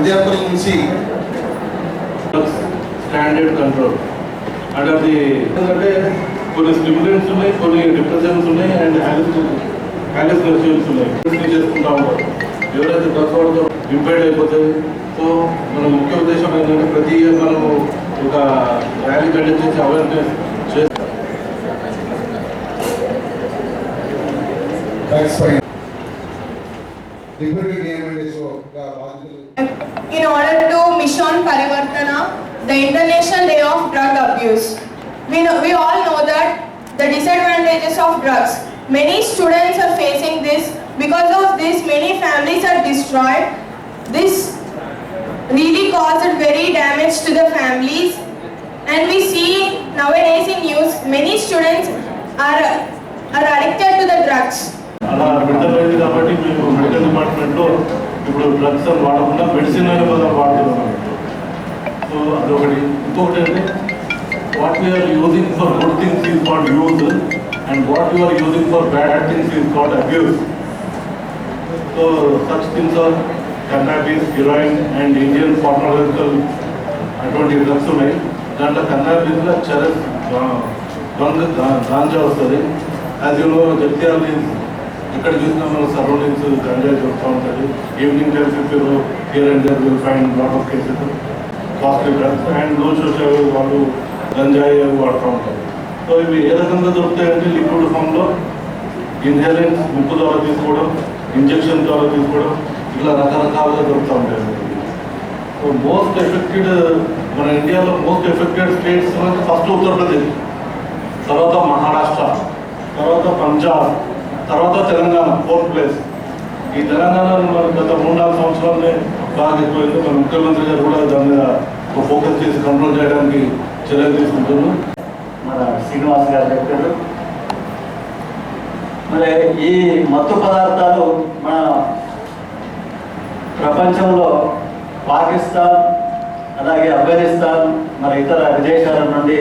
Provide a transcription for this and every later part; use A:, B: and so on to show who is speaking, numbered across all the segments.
A: అధ్యాపకుల నుంచి
B: standard control and అది ఎందుకంటే కొన్ని స్టిమ్యులెంట్స్ ఉన్నాయి, కొన్ని డిప్రెషన్స్ ఉన్నాయి అండ్ హాలిసినేషన్స్ ఉన్నాయి చేసుకుంటా ఉంటారు. ఎవరైతే డ్రగ్స్ వాడుతో ఇంపైర్డ్ అయిపోతుంది. సో మన ముఖ్య ఉద్దేశం ఏంటంటే ప్రతి ఇయర్ మనము ఒక ర్యాలీ కండక్ట్ చేసి అవేర్నెస్ చేస్తాం.
C: In order to Mission Parivartana, the International Day of Drug Abuse, we all know that the disadvantages of drugs. Many students are facing this. Because of this, many families are destroyed. This really caused very damage to the families. And we see nowadays in news, many students are addicted to the drugs.
B: అలా విడుదలైంది కాబట్టి మేము medical డిపార్ట్మెంట్లో ఇప్పుడు drugs అని వాడకుండా medicine అనే పదం వాడుతున్నాం. సో అదొకటి. ఇంకొకటి అంటే what we are using for good things is called use and what you are using for bad things is called abuse. So such things are cannabis, heroin and Indian pharmaceutical అటువంటి drugs ఉన్నాయి. దాంట్లో కన్నాబీస్లో చరస్, గాంజా వస్తుంది. యాజ్ యూ నో, జగిత్యాల ఎక్కడ చూసినా మన surroundings గంజాయి దొరుకుతూ ఉంటుంది. Evening times here and there will find lot of cases costly drugs and low social వాళ్ళు గంజాయి వాడుతూ ఉంటారు. సో ఇవి ఏ రకంగా దొరుకుతాయంటే లిక్విడ్ ఫామ్లో, ఇన్హేలెంట్స్ ముక్కు ద్వారా తీసుకోవడం, ఇంజెక్షన్ ద్వారా తీసుకోవడం, ఇట్లా రకరకాలుగా దొరుకుతూ ఉంటాయి. సో మోస్ట్ ఎఫెక్టెడ్ మన ఇండియాలో most affected states first Uttar Pradesh, తర్వాత మహారాష్ట్ర, తర్వాత పంజాబ్, తర్వాత తెలంగాణ 4th ప్లేస్. ఈ తెలంగాణ మన గత 3-4 సంవత్సరాలనే బాగా ఎక్కువైంది. మన ముఖ్యమంత్రి గారు కూడా దాని మీద ఫోకస్ చేసి కంట్రోల్ చేయడానికి చర్యలు తీసుకుంటున్నాం.
D: మన శ్రీనివాస్ గారు చెప్పారు. మరి ఈ మత్తు పదార్థాలు మన ప్రపంచంలో పాకిస్తాన్, అలాగే ఆఫ్ఘనిస్తాన్, మరి ఇతర విదేశాల నుండి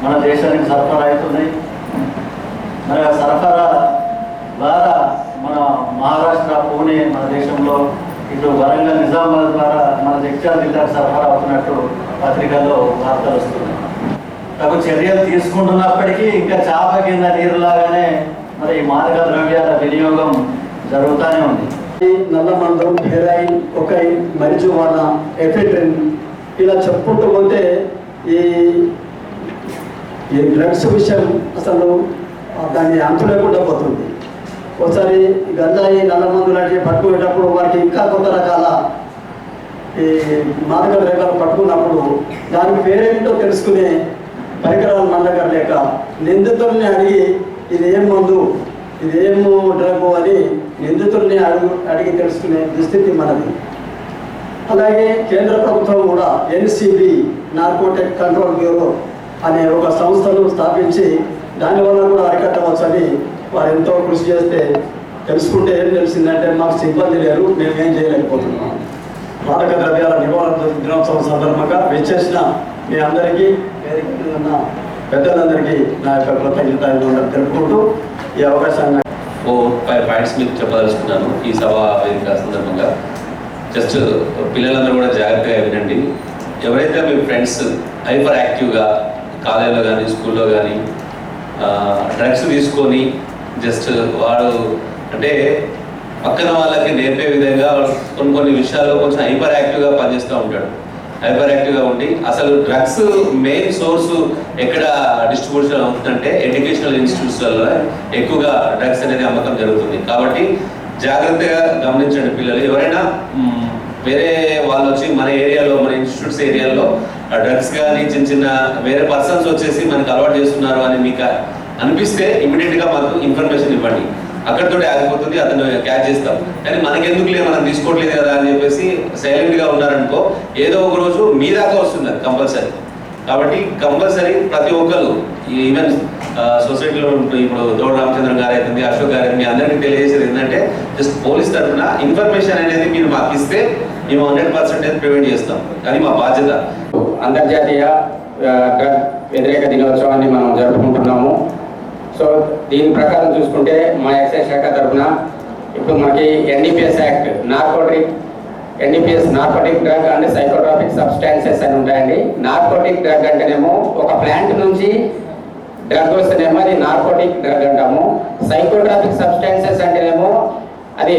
D: మన దేశానికి సరఫరా అవుతున్నాయి. మరి ఆ సరఫరా ద్వారా మన మహారాష్ట్ర, పూణే మన దేశంలో, ఇటు వరంగల్, నిజామాబాద్ ద్వారా మన జగిత్యాల జిల్లాకు సరఫరా అవుతున్నట్టు పత్రికల్లో వార్తలు వస్తున్నాయి. తగు చర్యలు తీసుకుంటున్నప్పటికీ ఇంకా చాప కింద నీరులాగానే మరి ఈ మాదక ద్రవ్యాల వినియోగం జరుగుతూనే ఉంది.
E: నల్లమందం, హెరాయిన్, కొకైన్, marijuana, ఎఫెడ్రిన్ ఇలా చెప్పుకుంటూ పోతే ఈ డ్రగ్స్ విషయం అసలు దాన్ని అంతు లేకుండా పోతుంది. ఒకసారి గంజాయి, నల్లమందు లాంటివి పట్టుకునేటప్పుడు వారికి ఇంకా కొత్త రకాల ఈ మాదక ద్రవ్యాలు పట్టుకున్నప్పుడు దానికి పేరేంటో తెలుసుకునే పరికరాలు మన దగ్గర లేక నిందితుల్ని అడిగి ఇదేం మందు, ఇదేమో డ్రగ్ అని నిందితుల్ని అడిగి తెలుసుకునే దుస్థితి మనది. అలాగే కేంద్ర ప్రభుత్వం కూడా NCB నార్కోటిక్ కంట్రోల్ బ్యూరో అనే ఒక సంస్థను స్థాపించి దానివల్ల కూడా అరికట్టవచ్చని వారు ఎంతో కృషి చేస్తే తెలుసుకుంటే ఏం తెలిసిందంటే మాకు సిబ్బంది లేరు, మేమేం చేయలేకపోతున్నాం. మాదక ద్రవ్యాల నివారణ దినోత్సవం సందర్భంగా విచ్చేసిన మీ అందరికీ, ఉన్న పెద్దలందరికీ నా యొక్క కృతజ్ఞతలు తెలుపుకుంటూ ఈ అవకాశాన్ని
F: 4-5 పాయింట్స్ మీకు చెప్పదలుచుకున్నాను ఈ సభ వేదిక సందర్భంగా. జస్ట్ పిల్లలందరూ కూడా జాగ్రత్తగా వినండి. ఎవరైతే మీ ఫ్రెండ్స్ హైపర్ యాక్టివ్గా కాలేజీలో కానీ స్కూల్లో కానీ డ్రగ్స్ తీసుకొని జస్ట్ వాడు అంటే పక్కన వాళ్ళకి నేర్పే విధంగా కొన్ని విషయాల్లో కొంచెం హైపర్ యాక్టివ్గా పనిచేస్తూ ఉంటాడు. హైపర్ యాక్టివ్గా ఉండి అసలు డ్రగ్స్ మెయిన్ సోర్స్ ఎక్కడ డిస్ట్రిబ్యూషన్ అవుతుందంటే ఎడ్యుకేషనల్ ఇన్స్టిట్యూట్స్లలో ఎక్కువగా డ్రగ్స్ అనేది అమ్మకం జరుగుతుంది. కాబట్టి జాగ్రత్తగా గమనించండి పిల్లలు. ఎవరైనా వేరే వాళ్ళు వచ్చి మన ఏరియాలో, మన ఇన్స్టిట్యూట్స్ ఏరియాలో డ్రగ్స్ కానీ చిన్న వేరే పర్సన్స్ వచ్చేసి మనకు అలవాటు చేస్తున్నారు అని మీకు అనిపిస్తే ఇమీడియట్గా మాకు ఇన్ఫర్మేషన్ ఇవ్వండి. అక్కడితో ఆగిపోతుంది, అతను క్యాచ్ చేస్తాం. కానీ మనకెందుకులే, మనం తీసుకోవట్లేదు కదా అని చెప్పేసి సైలెంట్గా ఉన్నారనుకో ఏదో ఒక రోజు మీ దాకా వస్తుంది అది కంపల్సరీ. కాబట్టి కంపల్సరీ ప్రతి ఒక్కరు ఈవెన్ సొసైటీలో ఇప్పుడు దోడ రామచంద్రన్ గారు అవుతుంది, అశోక్ గారు, మీ అందరికీ తెలియజేసేది ఏంటంటే జస్ట్ పోలీస్ తరఫున ఇన్ఫర్మేషన్ అనేది మీరు మాకు ఇస్తే మేము 100% ప్రివెంట్ చేస్తాం. అది మా బాధ్యత.
G: అంతర్జాతీయ డ్రగ్ వ్యతిరేక దినోత్సవాన్ని మనం జరుపుకుంటున్నాము. సో దీని ప్రకారం చూసుకుంటే మా ఎక్సైజ్ శాఖ తరఫున ఇప్పుడు మనకి NDPS act, narcotic NDPS narcotic drug and psychotropic substances అని ఉంటాయండి. నార్కోటిక్ డ్రగ్ అంటేనేమో ఒక ప్లాంట్ నుంచి డ్రగ్ వస్తేనేమో అది నార్కోటిక్ డ్రగ్ అంటాము. సైకోట్రాపిక్ సబ్స్టాన్సెస్ అంటేనేమో అది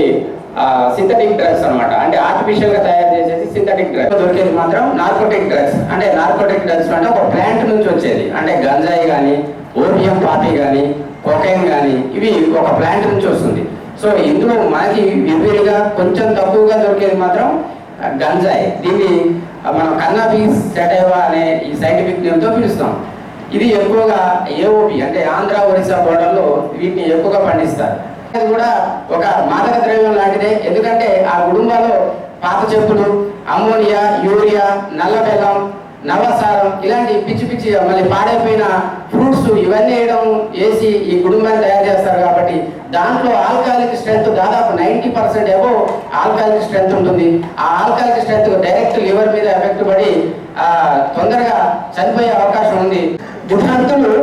G: సింథటిక్ డ్రగ్స్ అనమాట. అంటే ఆర్టిఫిషియల్ గా తయారు చేసేసి సింథటిక్ డ్రగ్స్. దొరికేది మాత్రం నార్కోటిక్ డ్రగ్స్. అంటే నార్కోటిక్ డ్రగ్స్ అంటే ఒక ప్లాంట్ నుంచి వచ్చేది. అంటే గంజాయి కానీ, ఓపియం పాపీ కానీ, కొకైన్ కానీ ఇవి ఒక ప్లాంట్ నుంచి వస్తుంది. సో ఇందులో మనకి విరివిరిగా కొంచెం తక్కువగా దొరికేది మాత్రం గంజాయి. దీన్ని మనం కన్నాబీస్ సెటైవా అనే ఈ సైంటిఫిక్ నేమ్తో పిలుస్తాం. ఇది ఎక్కువగా ఏఓపి అంటే ఆంధ్ర ఒరిస్సా బోర్డర్లో వీటిని ఎక్కువగా పండిస్తారు. అది కూడా ఒక మాదక ద్రవ్యం లాంటిదే. ఎందుకంటే ఆ కుటుంబాల్లో పాత చెప్పులు, అమ్మోనియా, యూరియా, నల్ల బెల్లం, నవసారం ఇలాంటి పిచ్చి పిచ్చి మళ్ళీ పాడైపోయిన ఫ్రూట్స్ ఇవన్నీ వేసి ఈ కుటుంబాన్ని తయారు చేస్తారు. కాబట్టి దాంట్లో ఆల్కహాలిక్ స్ట్రెంత్ దాదాపు 90% అబోవ్ ఆల్కహాలిక్ స్ట్రెంత్ ఉంటుంది. ఆ ఆల్కహాలిక్ స్ట్రెంత్ డైరెక్ట్ లివర్ మీద ఎఫెక్ట్ పడి తొందరగా చనిపోయే అవకాశం ఉంది.
A: విద్యార్థులు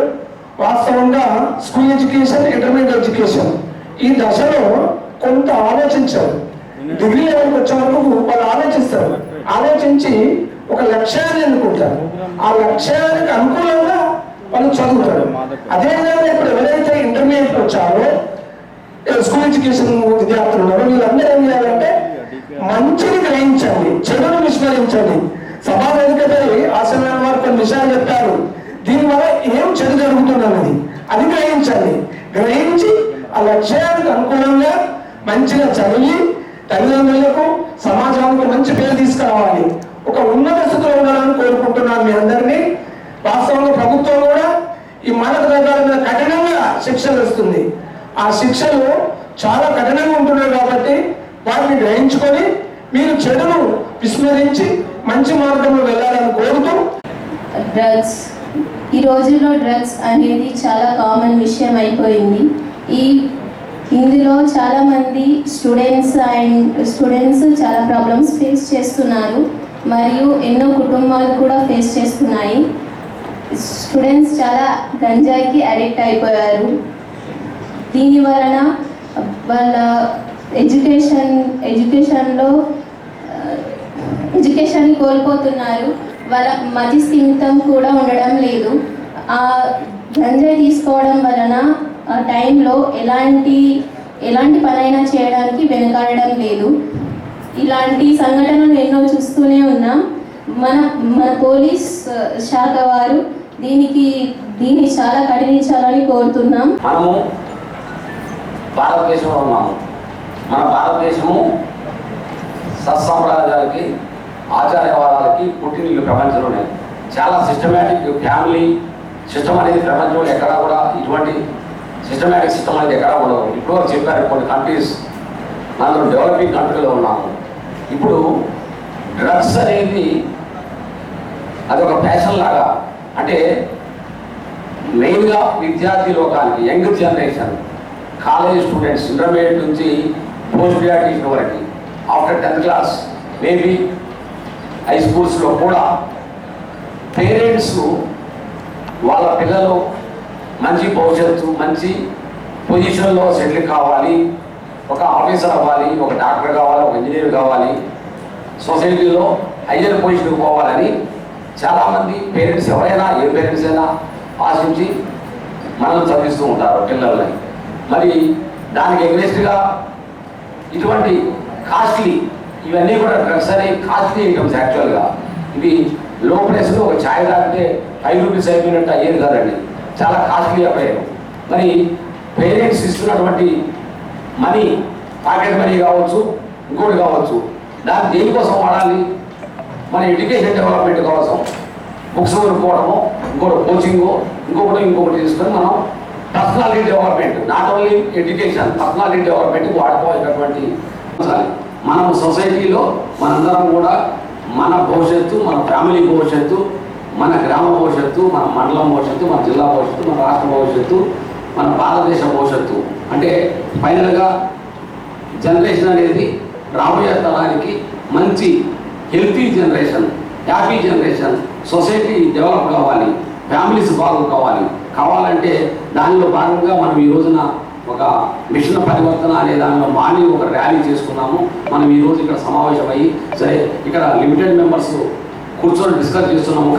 A: వాస్తవంగా స్కూల్ ఎడ్యుకేషన్, ఇంటర్మీడియట్ ఎడ్యుకేషన్ ఈ దశలో కొంత ఆలోచించారు. డిగ్రీ లెవెల్కి వచ్చే వరకు వాళ్ళు ఆలోచించి ఒక లక్ష్యాన్ని ఎన్నుకుంటారు. ఆ లక్ష్యానికి అనుకూలంగా వాళ్ళు చదువుతారు. అదేవిధంగా ఇప్పుడు ఎవరైతే ఇంటర్మీడియట్ వచ్చారో స్కూల్ ఎడ్యుకేషన్ విద్యార్థులు ఉన్నారో వీళ్ళందరూ ఏం చేయాలంటే మంచిని గ్రహించండి, చెడును విస్మరించండి. సభా వేదికపై ఆశమైన వారు కొన్ని విషయాలు చెప్పారు. దీనివల్ల ఏం చెడు జరుగుతున్నది అది గ్రహించి ఆ లక్ష్యానికి అనుకూలంగా మంచిగా చదివి తల్లిదండ్రులకు సమాజానికి మంచి పేరు తీసుకురావాలి. ఒక ఉన్నత స్థితిలో ఉండాలని కోరుకుంటున్నాను మీ అందరినీ. వాస్తవంగా ప్రభుత్వం కూడా ఈ మాదక ద్రవ్యాల మీద కఠినంగా శిక్షలు ఇస్తుంది. ఆ శిక్షలు చాలా కఠినంగా ఉంటున్నాయి కాబట్టి వాటిని గ్రహించుకొని మీరు చెడును విస్మరించి మంచి మార్గంలో వెళ్ళాలని కోరుతూ.
H: డ్రగ్స్ ఈ రోజుల్లో డ్రగ్స్ అనేది చాలా కామన్ విషయం అయిపోయింది. ఇందులో చాలామంది స్టూడెంట్స్ చాలా ప్రాబ్లమ్స్ ఫేస్ చేస్తున్నారు. మరియు ఎన్నో కుటుంబాలు కూడా ఫేస్ చేస్తున్నాయి. స్టూడెంట్స్ చాలా గంజాయికి అడిక్ట్ అయిపోయారు. దీని వలన వాళ్ళ ఎడ్యుకేషన్ కోల్పోతున్నారు. వాళ్ళ మతి స్థిమితం కూడా ఉండడం లేదు. ఆ గంజాయి తీసుకోవడం వలన ఆ టైంలో ఎలాంటి పనైనా చేయడానికి వెనుకాడడం లేదు. ఇలాంటి సంఘటనలు ఎన్నో చూస్తూనే ఉన్నాం. మన పోలీస్ శాఖ వారు దీన్ని చాలా కఠినించాలని కోరుతున్నాం.
G: మనము భారతదేశంలో ఉన్నాము. మన భారతదేశము సత్సంప్రదాయాలకి, ఆచార్యవాదాలకి పుట్టినిల్లు ప్రపంచంలోనే. చాలా సిస్టమేటిక్ ఫ్యామిలీ సిస్టమ్ అనేది ప్రపంచంలో ఎక్కడా కూడా ఇటువంటి సిస్టమేటిక్ సిస్టమ్ అనేది ఎక్కడా ఉండదు. ఇప్పుడు చెప్పారు కొన్ని కంట్రీస్, మనం డెవలపింగ్ కంట్రీలో ఉన్నాము. ఇప్పుడు డ్రగ్స్ అనేది అదొక ప్యాషన్ లాగా, అంటే మెయిన్గా విద్యార్థి లోకానికి, young generation, college students, intermediate నుంచి పోస్ట్ గ్రాడ్యుయేషన్ వరకు, after 10th class, maybe high స్కూల్స్లో కూడా పేరెంట్స్ వాళ్ళ పిల్లలు మంచి భవిష్యత్తు, మంచి పొజిషన్లో సెటిల్ కావాలి, ఒక ఆఫీసర్ అవ్వాలి, ఒక డాక్టర్ కావాలి, ఒక ఇంజనీర్ కావాలి, సొసైటీలో హైయర్ పొజిషన్కి పోవాలని చాలామంది పేరెంట్స్, ఎవరైనా ఏ పేరెంట్స్ అయినా ఆశించి మనల్ని చదివిస్తూ ఉంటారు పిల్లల్ని. మరి దానికి ఎగ్నెస్ట్గా ఇటువంటి కాస్ట్లీ, ఇవన్నీ కూడా డ్రగ్స్ అనేవి కాస్ట్లీ ఐటమ్స్. యాక్చువల్గా ఇవి లో ప్రైస్లో ఒక ఛాయ్ తాగితే 5 రూపీస్ అయిపోయినట్టు అయ్యేది కాదండి, చాలా కాస్ట్లీ అయ్యాయి. మరి పేరెంట్స్ ఇస్తున్నటువంటి మనీ, పాకెట్ మనీ కావచ్చు, ఇంకోటి కావచ్చు, దాన్ని దేనికోసం వాడాలి? మన ఎడ్యుకేషన్ డెవలప్మెంట్ కోసం బుక్స్ కొనుక్కోవడము, ఇంకోటి కోచింగు, ఇంకొకటి తీసుకొని మనం personality development, not only education, personality డెవలప్మెంట్కి వాడుకోవాల్సినటువంటి మనం సొసైటీలో మనందరం కూడా మన భవిష్యత్తు, మన ఫ్యామిలీ భవిష్యత్తు, మన గ్రామ భవిష్యత్తు, మన మండలం భవిష్యత్తు, మన జిల్లా భవిష్యత్తు, మన రాష్ట్ర భవిష్యత్తు, మన భారతదేశ భవిష్యత్తు, అంటే ఫైనల్గా జనరేషన్ అనేది రాబోయే తరానికి మంచి healthy generation, happy generation, society develop కావాలి, ఫ్యామిలీస్ కావాలంటే దానిలో భాగంగా మనం ఈ రోజున ఒక మిషన్ పరివర్తన అనే దానిలో మార్నింగ్ ఒక ర్యాలీ చేసుకున్నాము. మనం ఈరోజు ఇక్కడ సమావేశమయ్యి సరే ఇక్కడ లిమిటెడ్ మెంబర్స్ కూర్చొని డిస్కస్ చేస్తున్నాము.